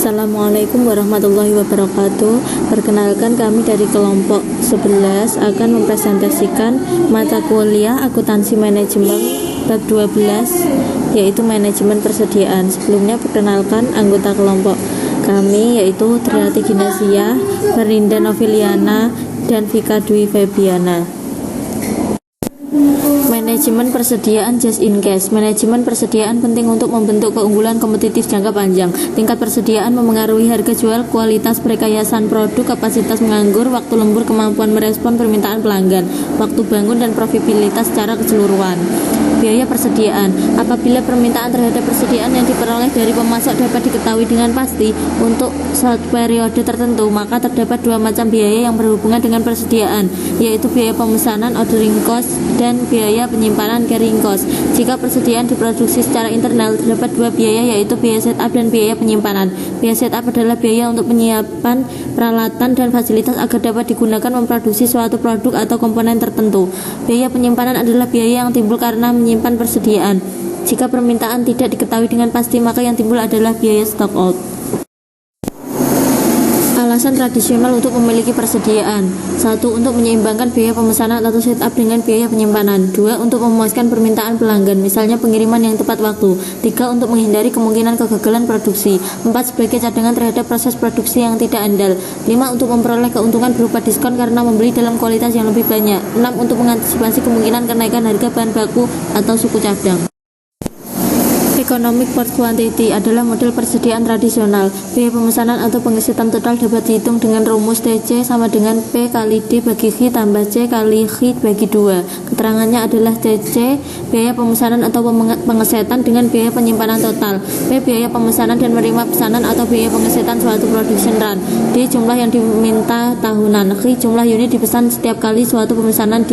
Assalamualaikum warahmatullahi wabarakatuh. Perkenalkan, kami dari kelompok 11 akan mempresentasikan mata kuliah akuntansi manajemen bab 12, yaitu manajemen persediaan. Sebelumnya perkenalkan anggota kelompok kami, yaitu Triati Ginasia, Ferinda Noviliana, dan Vika Dwi Febiana. Manajemen persediaan just in case. Manajemen persediaan penting untuk membentuk keunggulan kompetitif jangka panjang. Tingkat persediaan memengaruhi harga jual, kualitas perekayasan produk, kapasitas menganggur, waktu lembur, kemampuan merespon permintaan pelanggan, waktu bangun, dan profitabilitas secara keseluruhan. Biaya persediaan. Apabila permintaan terhadap persediaan yang diperoleh dari pemasok dapat diketahui dengan pasti untuk suatu periode tertentu, maka terdapat dua macam biaya yang berhubungan dengan persediaan, yaitu biaya pemesanan ordering cost dan biaya penyimpanan carrying cost. Jika persediaan diproduksi secara internal, terdapat dua biaya, yaitu biaya setup dan biaya penyimpanan. Biaya setup adalah biaya untuk penyiapan peralatan dan fasilitas agar dapat digunakan memproduksi suatu produk atau komponen tertentu. Biaya penyimpanan adalah biaya yang timbul karena menyimpan persediaan. Jika permintaan tidak diketahui dengan pasti, maka yang timbul adalah biaya stock out. Alasan tradisional untuk memiliki persediaan: 1. Untuk menyeimbangkan biaya pemesanan atau setup dengan biaya penyimpanan. 2. Untuk memuaskan permintaan pelanggan, misalnya pengiriman yang tepat waktu. 3. Untuk menghindari kemungkinan kegagalan produksi. 4. Sebagai cadangan terhadap proses produksi yang tidak andal. 5. Untuk memperoleh keuntungan berupa diskon karena membeli dalam kualitas yang lebih banyak. 6. Untuk mengantisipasi kemungkinan kenaikan harga bahan baku atau suku cadang. Economic per quantity adalah model persediaan tradisional. Biaya pemesanan atau pengisian total dapat dihitung dengan rumus TC sama dengan P kali D bagi H tambah C kali H bagi 2. Keterangannya adalah TC biaya pemesanan atau pengesetan dengan biaya penyimpanan total, P biaya pemesanan dan menerima pesanan atau biaya pengesetan suatu production run, D jumlah yang diminta tahunan, H jumlah unit dipesan setiap kali suatu pemesanan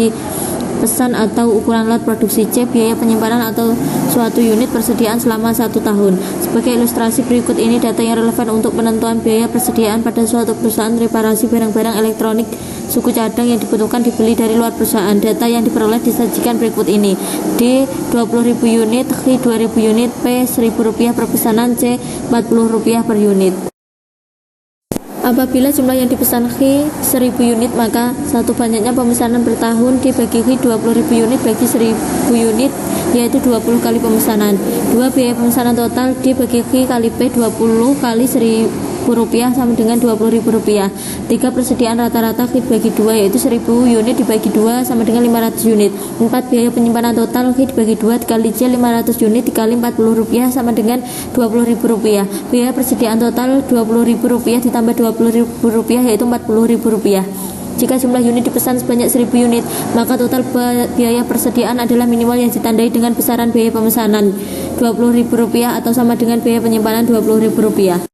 pesan atau ukuran lot produksi, C biaya penyimpanan atau suatu unit persediaan selama 1 tahun. Sebagai ilustrasi berikut ini data yang relevan untuk penentuan biaya persediaan pada suatu perusahaan reparasi barang-barang elektronik suku cadang yang dibutuhkan dibeli dari luar perusahaan. Data yang diperoleh disajikan berikut ini: D 20.000 unit, H 2.000 unit, P Rp1.000 per pesanan, C Rp40 per unit. Apabila jumlah yang dipesan H 1000 unit, maka satu banyaknya pemesanan per tahun dibagi H 20.000 unit bagi 1000 unit, yaitu 20 kali pemesanan. 2. Biaya pemesanan total dibagi H kali P 20 kali Rp1.000 sama dengan Rp20.000. 3. Persediaan rata-rata H bagi 2, yaitu 1000 unit dibagi 2 sama dengan 500 unit. 4. Biaya penyimpanan total H dibagi 2 dikali C 500 unit dikali Rp40 sama dengan Rp20.000. Biaya persediaan total Rp20.000 ditambah Rp20.000 yaitu Rp40.000. Jika jumlah unit dipesan sebanyak 1000 unit, maka total biaya persediaan adalah minimal yang ditandai dengan besaran biaya pemesanan Rp20.000 atau sama dengan biaya penyimpanan Rp20.000.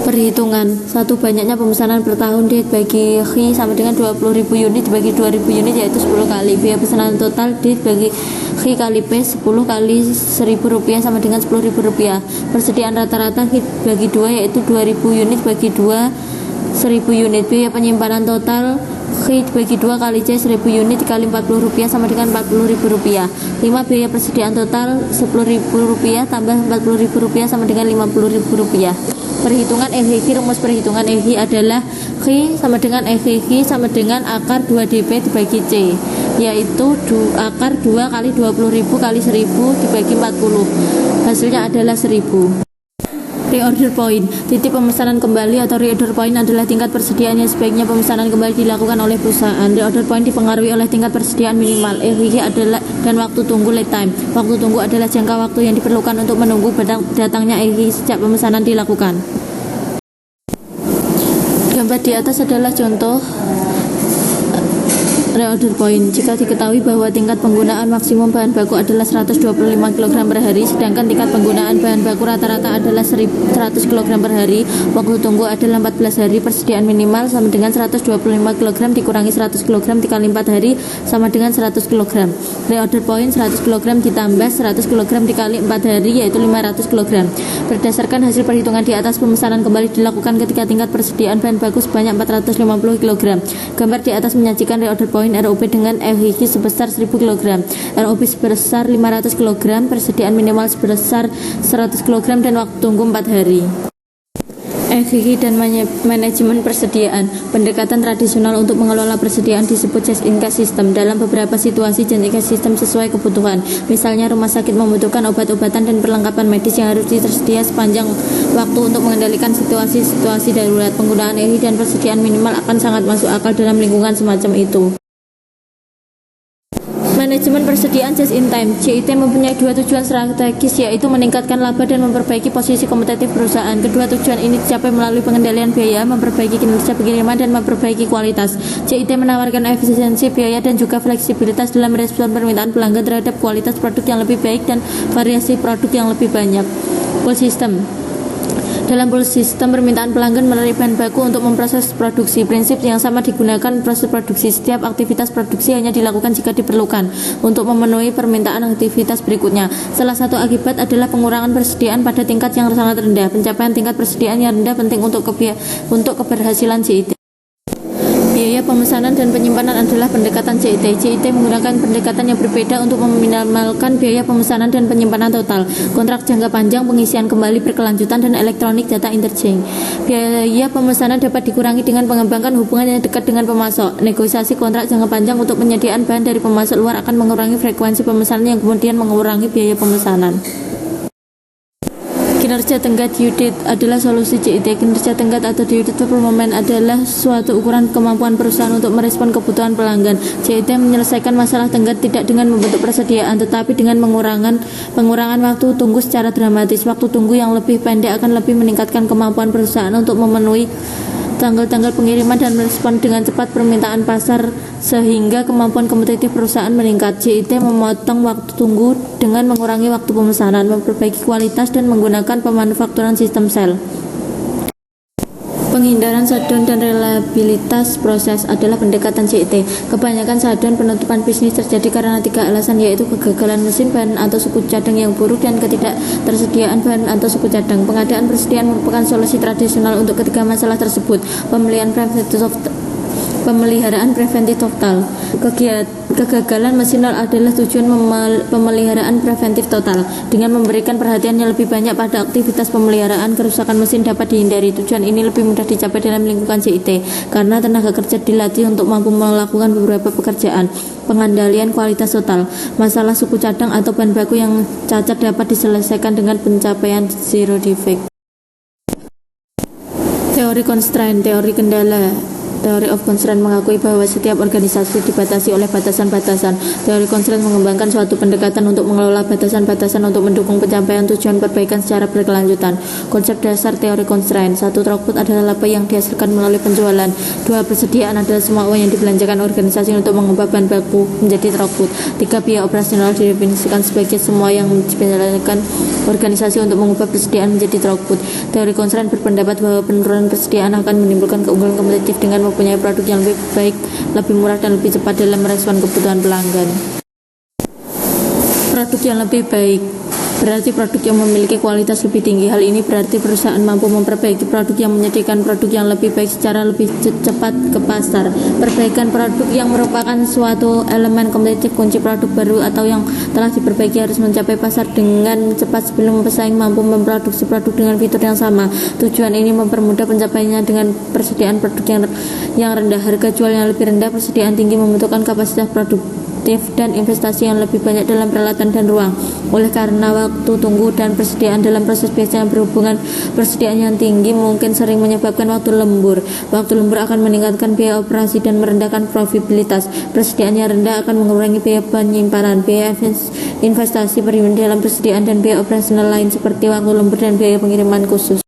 Perhitungan: 1. Banyaknya pemesanan per tahun dibagi H sama dengan 20.000 unit dibagi 2.000 unit, yaitu 10 kali. Biaya pesanan total dibagi H kali P 10 kali Rp1.000 sama dengan Rp10.000. Persediaan rata-rata H bagi 2, yaitu 2.000 unit bagi 2 1000 unit. Biaya penyimpanan total H bagi 2 kali C 1000 unit dikali Rp40 sama dengan Rp40.000. 5. Biaya persediaan total Rp10.000 tambah Rp40.000 sama dengan Rp50.000. Perhitungan EHI. Rumus perhitungan EHI adalah H sama dengan EHI sama dengan akar 2DP dibagi C, yaitu akar 2 kali 20.000 kali 1000 dibagi 40. Hasilnya adalah 1000. Reorder point. Titik pemesanan kembali atau reorder point adalah tingkat persediaan yang sebaiknya pemesanan kembali dilakukan oleh perusahaan. Reorder point dipengaruhi oleh tingkat persediaan minimal. EHI adalah dan waktu tunggu lead time. Waktu tunggu adalah jangka waktu yang diperlukan untuk menunggu datangnya EHI sejak pemesanan dilakukan. Gambar di atas adalah contoh Reorder point. Jika diketahui bahwa tingkat penggunaan maksimum bahan baku adalah 125 kg per hari, sedangkan tingkat penggunaan bahan baku rata-rata adalah 100 kg per hari, waktu tunggu adalah 14 hari, persediaan minimal sama dengan 125 kg dikurangi 100 kg dikali 4 hari sama dengan 100 kg. Reorder point 100 kg ditambah 100 kg dikali 4 hari yaitu 500 kg. Berdasarkan hasil perhitungan di atas, pemesanan kembali dilakukan ketika tingkat persediaan bahan baku sebanyak 450 kg. Gambar di atas menyajikan reorder point ROP dengan FIQ sebesar 1000 kg, ROP sebesar 500 kg, persediaan minimal sebesar 100 kg dan waktu tunggu 4 hari. FIQ dan manajemen persediaan. Pendekatan tradisional untuk mengelola persediaan disebut just in case system. Dalam beberapa situasi, just in case system sesuai kebutuhan. Misalnya rumah sakit membutuhkan obat-obatan dan perlengkapan medis yang harus tersedia sepanjang waktu untuk mengendalikan situasi-situasi darurat. Penggunaan FIQ dan persediaan minimal akan sangat masuk akal dalam lingkungan semacam itu. Manajemen persediaan just in time. JIT mempunyai dua tujuan strategis, yaitu meningkatkan laba dan memperbaiki posisi kompetitif perusahaan. Kedua tujuan ini dicapai melalui pengendalian biaya, memperbaiki kinerja pengiriman, dan memperbaiki kualitas. JIT menawarkan efisiensi biaya dan juga fleksibilitas dalam merespon permintaan pelanggan terhadap kualitas produk yang lebih baik dan variasi produk yang lebih banyak. Pull system. Dalam pull system, permintaan pelanggan menarik bahan baku untuk memproses produksi. Prinsip yang sama digunakan proses produksi. Setiap aktivitas produksi hanya dilakukan jika diperlukan untuk memenuhi permintaan aktivitas berikutnya. Salah satu akibat adalah pengurangan persediaan pada tingkat yang sangat rendah. Pencapaian tingkat persediaan yang rendah penting untuk keberhasilan JIT. Biaya pemesanan dan penyimpanan adalah pendekatan JIT. JIT menggunakan pendekatan yang berbeda untuk meminimalkan biaya pemesanan dan penyimpanan total, kontrak jangka panjang, pengisian kembali berkelanjutan, dan electronic data interchange. Biaya pemesanan dapat dikurangi dengan mengembangkan hubungan yang dekat dengan pemasok. Negosiasi kontrak jangka panjang untuk penyediaan bahan dari pemasok luar akan mengurangi frekuensi pemesanan yang kemudian mengurangi biaya pemesanan. Kinerja tenggat Udit adalah solusi JIT. Kinerja tenggat atau Udit Performance adalah suatu ukuran kemampuan perusahaan untuk merespon kebutuhan pelanggan. JIT menyelesaikan masalah tenggat tidak dengan membentuk persediaan, tetapi dengan pengurangan waktu tunggu secara dramatis. Waktu tunggu yang lebih pendek akan lebih meningkatkan kemampuan perusahaan untuk memenuhi tanggal-tanggal pengiriman dan merespon dengan cepat permintaan pasar sehingga kemampuan kompetitif perusahaan meningkat. JIT memotong waktu tunggu dengan mengurangi waktu pemesanan, memperbaiki kualitas, dan menggunakan pemanufakturan sistem sel. Penghindaran shutdown dan reliabilitas proses adalah pendekatan JIT. Kebanyakan shutdown penutupan bisnis terjadi karena 3 alasan, yaitu kegagalan mesin, bahan atau suku cadang yang buruk, dan ketidaktersediaan bahan atau suku cadang. Pengadaan persediaan merupakan solusi tradisional untuk ketiga masalah tersebut. Pemeliharaan preventif total. Kegagalan mesin adalah tujuan pemeliharaan preventif total. Dengan memberikan perhatian yang lebih banyak pada aktivitas pemeliharaan, kerusakan mesin dapat dihindari. Tujuan ini lebih mudah dicapai dalam lingkungan JIT karena tenaga kerja dilatih untuk mampu melakukan beberapa pekerjaan. Pengendalian kualitas total. Masalah suku cadang atau bahan baku yang cacat dapat diselesaikan dengan pencapaian zero defect. Teori constraint, teori kendala. Theory of constraint mengakui bahwa setiap organisasi dibatasi oleh batasan-batasan. Teori constraint mengembangkan suatu pendekatan untuk mengelola batasan-batasan untuk mendukung pencapaian tujuan perbaikan secara berkelanjutan. Konsep dasar teori constraint: 1. Throughput adalah laba yang dihasilkan melalui penjualan. 2. Persediaan adalah semua uang yang dibelanjakan organisasi untuk mengubah bahan baku menjadi throughput. 3. Biaya operasional didefinisikan sebagai semua yang dibelanjakan organisasi untuk mengubah persediaan menjadi throughput. Teori constraint berpendapat bahwa penurunan persediaan akan menimbulkan keunggulan kompetitif dengan mempunyai produk yang lebih baik, lebih murah, dan lebih cepat dalam merespon kebutuhan pelanggan. Produk yang lebih baik berarti produk yang memiliki kualitas lebih tinggi. Hal ini berarti perusahaan mampu memperbaiki produk yang menyediakan produk yang lebih baik secara lebih cepat ke pasar. Perbaikan produk yang merupakan suatu elemen kompetitif. Kunci produk baru atau yang telah diperbaiki harus mencapai pasar dengan cepat sebelum pesaing mampu memproduksi produk dengan fitur yang sama. Tujuan ini mempermudah pencapaiannya dengan persediaan produk yang rendah, harga jual yang lebih rendah. Persediaan tinggi membutuhkan kapasitas produktif dan investasi yang lebih banyak dalam peralatan dan ruang. Oleh karena waktu tunggu dan persediaan dalam proses biasanya berhubungan, persediaan yang tinggi mungkin sering menyebabkan waktu lembur. Waktu lembur akan meningkatkan biaya operasi dan merendahkan profitabilitas. Persediaan yang rendah akan mengurangi biaya penyimpanan, biaya investasi perizinan dalam persediaan, dan biaya operasional lain seperti waktu lembur dan biaya pengiriman khusus.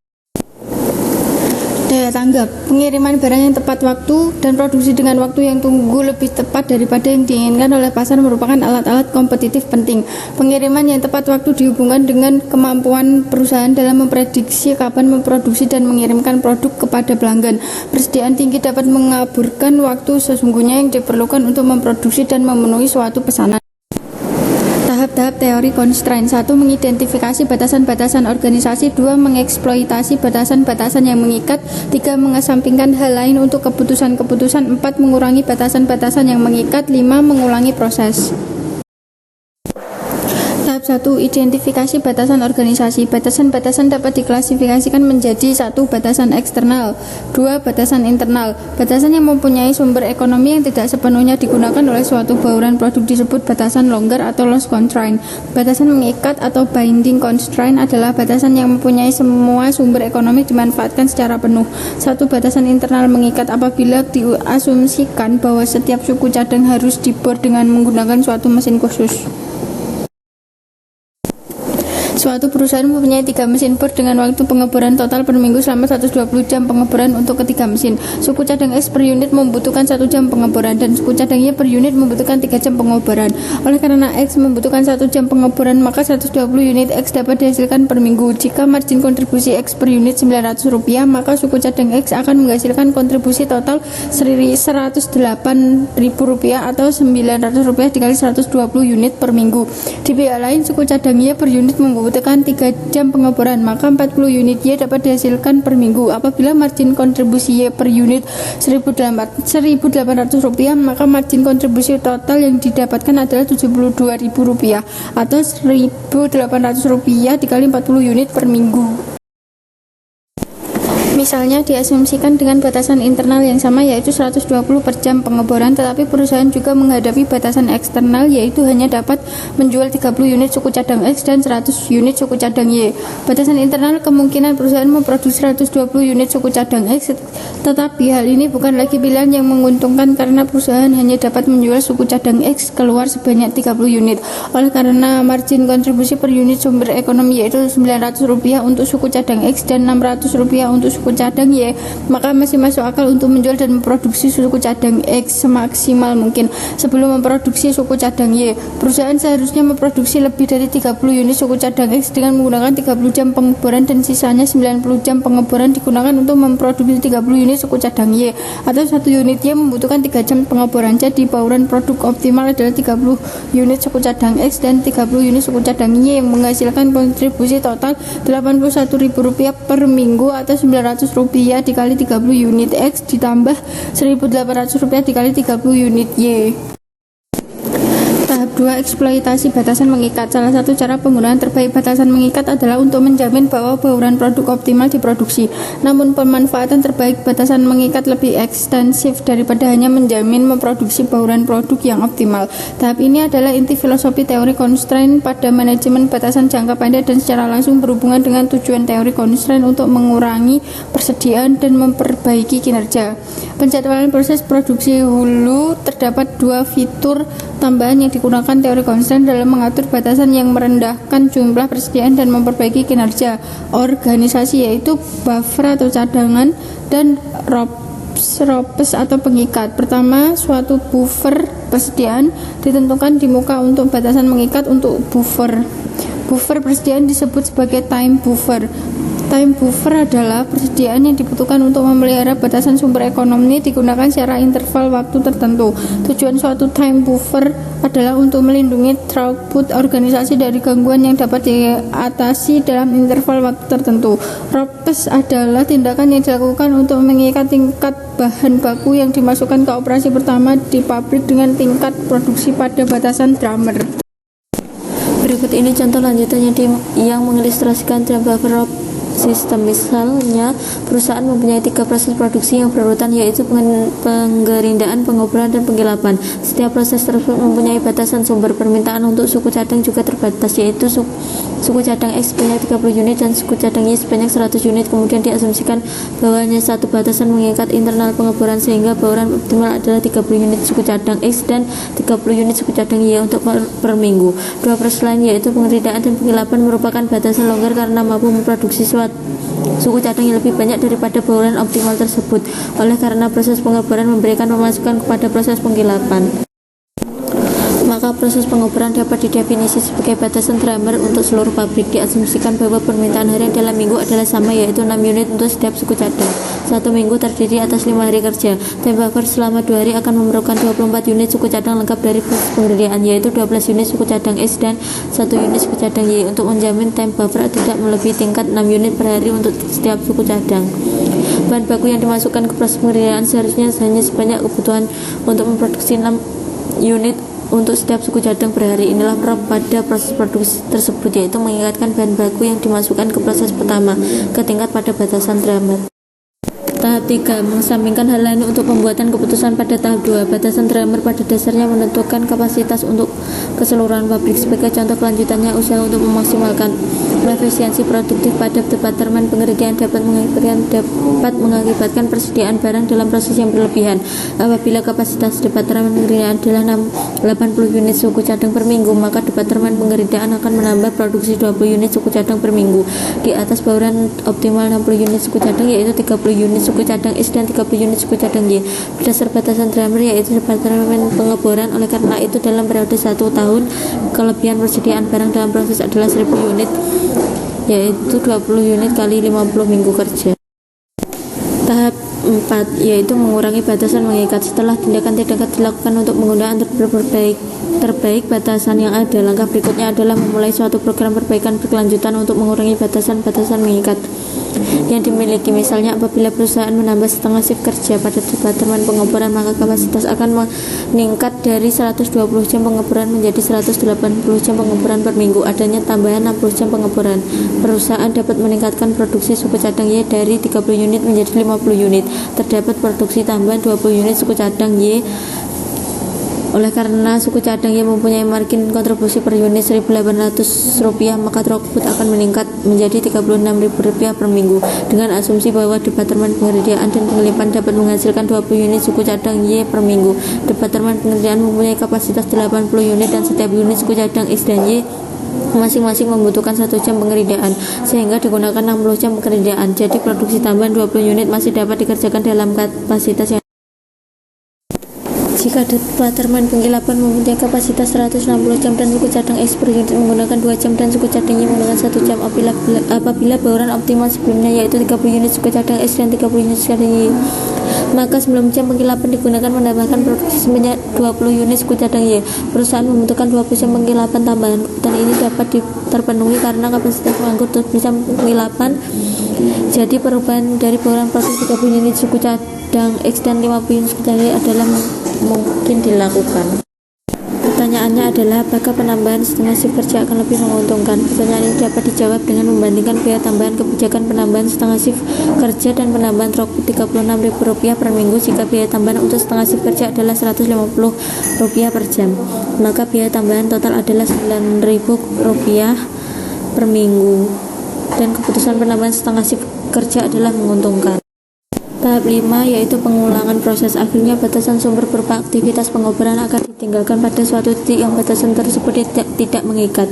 daya tanggap, pengiriman barang yang tepat waktu, dan produksi dengan waktu yang tunggu lebih tepat daripada yang diinginkan oleh pasar merupakan alat-alat kompetitif penting. Pengiriman yang tepat waktu dihubungkan dengan kemampuan perusahaan dalam memprediksi kapan memproduksi dan mengirimkan produk kepada pelanggan. Persediaan tinggi dapat mengaburkan waktu sesungguhnya yang diperlukan untuk memproduksi dan memenuhi suatu pesanan. Tahap-tahap teori constraint. 1. Mengidentifikasi batasan-batasan organisasi. 2. Mengeksploitasi batasan-batasan yang mengikat. 3. Mengesampingkan hal lain untuk keputusan-keputusan. 4. Mengurangi batasan-batasan yang mengikat. 5. Mengulangi proses. Tahap 1. Identifikasi batasan organisasi. Batasan-batasan dapat diklasifikasikan menjadi 1. Batasan eksternal, 2. Batasan internal. Batasan yang mempunyai sumber ekonomi yang tidak sepenuhnya digunakan oleh suatu bauran produk disebut batasan longgar atau loss constraint. Batasan mengikat atau binding constraint adalah batasan yang mempunyai semua sumber ekonomi dimanfaatkan secara penuh. 1. Batasan internal mengikat apabila diasumsikan bahwa setiap suku cadang harus dibor dengan menggunakan suatu mesin khusus. Suatu perusahaan mempunyai 3 mesin bor dengan waktu pengeboran total per minggu selama 120 jam pengeboran untuk ketiga mesin. Suku cadang X per unit membutuhkan 1 jam pengeboran dan suku cadang Y per unit membutuhkan 3 jam pengeboran. Oleh karena X membutuhkan 1 jam pengeboran, maka 120 unit X dapat dihasilkan per minggu. Jika margin kontribusi X per unit Rp900, maka suku cadang X akan menghasilkan kontribusi total Rp108.000 atau Rp900 dikali 120 unit per minggu. Di pihak lain, suku cadang Y per unit membutuhkan 3 jam pengeboran, maka 40 unit Y dapat dihasilkan per minggu. Apabila margin kontribusi Y per unit Rp1.800, maka margin kontribusi total yang didapatkan adalah Rp72.000 atau Rp1.800 dikali 40 unit per minggu. Misalnya diasumsikan dengan batasan internal yang sama yaitu 120 per jam pengeboran, tetapi perusahaan juga menghadapi batasan eksternal yaitu hanya dapat menjual 30 unit suku cadang X dan 100 unit suku cadang Y. Batasan internal kemungkinan perusahaan memproduksi 120 unit suku cadang X, tetapi hal ini bukan lagi pilihan yang menguntungkan karena perusahaan hanya dapat menjual suku cadang X keluar sebanyak 30 unit. Oleh karena margin kontribusi per unit sumber ekonomi yaitu Rp900 untuk suku cadang X dan Rp600 untuk suku cadang Y, maka masih masuk akal untuk menjual dan memproduksi suku cadang X semaksimal mungkin. Sebelum memproduksi suku cadang Y, perusahaan seharusnya memproduksi lebih dari 30 unit suku cadang X dengan menggunakan 30 jam pengeboran dan sisanya 90 jam pengeboran digunakan untuk memproduksi 30 unit suku cadang Y, atau 1 unit Y membutuhkan 3 jam pengeboran. Jadi bauran produk optimal adalah 30 unit suku cadang X dan 30 unit suku cadang Y yang menghasilkan kontribusi total Rp81.000 per minggu atau Rp900 dikali 30 unit X ditambah Rp1.800 dikali 30 unit Y. Tahap 2. Eksploitasi batasan mengikat. Salah satu cara penggunaan terbaik batasan mengikat adalah untuk menjamin bahwa bauran produk optimal diproduksi. Namun pemanfaatan terbaik batasan mengikat lebih ekstensif daripada hanya menjamin memproduksi bauran produk yang optimal. Tahap ini adalah inti filosofi teori constraint pada manajemen batasan jangka pendek dan secara langsung berhubungan dengan tujuan teori constraint untuk mengurangi persediaan dan memperbaiki kinerja. Penjadwalan proses produksi hulu. Terdapat 2 fitur tambahan yang digunakan teori constraint dalam mengatur batasan yang merendahkan jumlah persediaan dan memperbaiki kinerja organisasi, yaitu buffer atau cadangan dan ropes atau pengikat. Pertama, suatu buffer persediaan ditentukan di muka untuk batasan mengikat. Untuk buffer persediaan disebut sebagai time buffer. Time buffer adalah persediaan yang dibutuhkan untuk memelihara batasan sumber ekonomi digunakan secara interval waktu tertentu. Tujuan suatu time buffer adalah untuk melindungi throughput organisasi dari gangguan yang dapat diatasi dalam interval waktu tertentu. Ropes adalah tindakan yang dilakukan untuk mengikat tingkat bahan baku yang dimasukkan ke operasi pertama di pabrik dengan tingkat produksi pada batasan drummer. Berikut ini contoh lanjutannya yang mengilustrasikan buffer sistem. Misalnya, perusahaan mempunyai 3 proses produksi yang berurutan, yaitu penggerindaan, pengoboran, dan penggilapan. Setiap proses tersebut mempunyai batasan. Sumber permintaan untuk suku cadang juga terbatas, yaitu suku cadang X sebanyak 30 unit dan suku cadang Y sebanyak 100 unit. Kemudian diasumsikan bahwa hanya satu batasan mengikat internal pengeboran, sehingga bauran optimal adalah 30 unit suku cadang X dan 30 unit suku cadang Y untuk per minggu. 2 proses lain, yaitu penggerindaan dan penggilapan, merupakan batasan longgar karena mampu memproduksi suku cadang yang lebih banyak daripada bauran optimal tersebut. Oleh karena proses pengoboran memberikan pemasukan kepada proses penggilapan, maka proses pengoboran dapat didefinisi sebagai batasan drummer untuk seluruh pabrik. Diasumsikan bahwa permintaan harian dalam minggu adalah sama, yaitu 6 unit untuk setiap suku cadang. Satu minggu terdiri atas 5 hari kerja. Time buffer selama 2 hari akan memerlukan 24 unit suku cadang lengkap dari proses pengerjaan, yaitu 12 unit suku cadang X dan 1 unit suku cadang Y, untuk menjamin time buffer tidak melebihi tingkat 6 unit per hari untuk setiap suku cadang. Bahan baku yang dimasukkan ke proses pengerjaan seharusnya hanya sebanyak kebutuhan untuk memproduksi 6 unit untuk setiap suku cadang per hari. Inilah pada proses produksi tersebut, yaitu mengikatkan bahan baku yang dimasukkan ke proses pertama ke tingkat pada batasan drummer. Tahap 3. Mengesampingkan hal lain untuk pembuatan keputusan pada tahap 2. Batasan drummer pada dasarnya menentukan kapasitas untuk keseluruhan pabrik. Sebagai contoh kelanjutannya, usaha untuk memaksimalkan efisiensi produktif pada departemen pengerjaan dapat mengakibatkan persediaan barang dalam proses yang berlebihan. Apabila kapasitas departemen pengerjaan adalah 80 unit suku cadang per minggu, maka departemen pengerjaan akan menambah produksi 20 unit suku cadang per minggu di atas bauran optimal 60 unit suku cadang, yaitu 30 unit suku cadang X dan 30 unit suku cadang Y berdasar batasan drummer, yaitu departemen pengeboran. Oleh karena itu, dalam periode 1 tahun, kelebihan persediaan barang dalam proses adalah 1000 unit, yaitu 20 unit kali 50 minggu kerja. Tahap 4, yaitu mengurangi batasan mengikat. Setelah tindakan-tindakan dilakukan untuk menggunakan terbaik batasan yang ada, langkah berikutnya adalah memulai suatu program perbaikan berkelanjutan untuk mengurangi batasan-batasan mengikat yang dimiliki. Misalnya, apabila perusahaan menambah setengah shift kerja pada departemen pengeboran, maka kapasitas akan meningkat dari 120 jam pengeboran menjadi 180 jam pengeboran per minggu. Adanya tambahan 60 jam pengeboran, perusahaan dapat meningkatkan produksi suku cadang Y dari 30 unit menjadi 50 unit. Terdapat produksi tambahan 20 unit suku cadang Y. Oleh karena suku cadang yang mempunyai margin kontribusi per unit Rp1.800, maka throughput akan meningkat menjadi Rp36.000 per minggu. Dengan asumsi bahwa departemen pengerjaan dan pengelipan dapat menghasilkan 20 unit suku cadang Y per minggu, departemen pengerjaan mempunyai kapasitas 80 unit dan setiap unit suku cadang X dan Y masing-masing membutuhkan 1 jam pengerjaan, sehingga digunakan 60 jam pengerjaan. Jadi produksi tambahan 20 unit masih dapat dikerjakan dalam kapasitas yang jika departemen penggilapan mempunyai kapasitas 160 jam dan suku cadang X per unit menggunakan 2 jam dan suku cadang Y menggunakan 1 jam. Apabila bauran optimal sebelumnya yaitu 30 unit suku cadang X dan 30 unit suku cadang Y, maka sebelum jam penggilapan digunakan menambahkan produksi sebanyak 20 unit suku cadang Y. Perusahaan membutuhkan 20 jam penggilapan tambahan, dan ini dapat terpenuhi karena kapasitas pengangkut bisa penggilapan. Jadi perubahan dari bauran proses 30 unit suku cadang X dan 50 unit suku cadang Y adalah mungkin dilakukan. Pertanyaannya adalah, apakah penambahan setengah shift kerja akan lebih menguntungkan? Pertanyaan ini dapat dijawab dengan membandingkan biaya tambahan kebijakan penambahan setengah shift kerja dan penambahan throughput Rp36.000 per minggu. Jika biaya tambahan untuk setengah shift kerja adalah Rp150 per jam, maka biaya tambahan total adalah Rp9.000 per minggu, dan keputusan penambahan setengah shift kerja adalah menguntungkan. Tahap 5, yaitu pengulangan proses. Akhirnya batasan sumber berupa aktivitas pengoboran akan ditinggalkan pada suatu titik yang batasan tersebut tidak mengikat.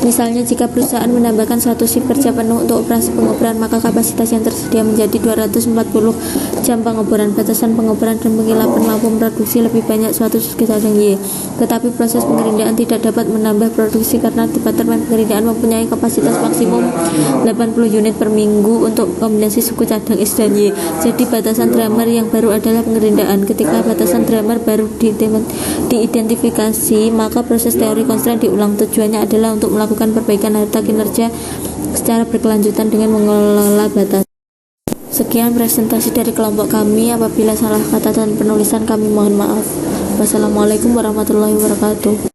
Misalnya, jika perusahaan menambahkan 1 shift kerja penuh untuk operasi pengoboran, maka kapasitas yang tersedia menjadi 240 jam pengoboran. Batasan pengoboran dan penggilapan mampu memproduksi lebih banyak suatu suku cadang Y. Tetapi proses pengerjaan tidak dapat menambah produksi karena departemen pengerjaan mempunyai kapasitas maksimum 80 unit per minggu untuk kombinasi suku cadang X dan Y. Jadi batasan drummer yang baru adalah pengerjaan. Ketika batasan drummer baru diidentifikasi, maka proses teori constraint diulang. Tujuannya adalah untuk melakukan perbaikan harta kinerja secara berkelanjutan dengan mengelola batas. Sekian presentasi dari kelompok kami. Apabila salah kata dan penulisan kami mohon maaf. Wassalamualaikum warahmatullahi wabarakatuh.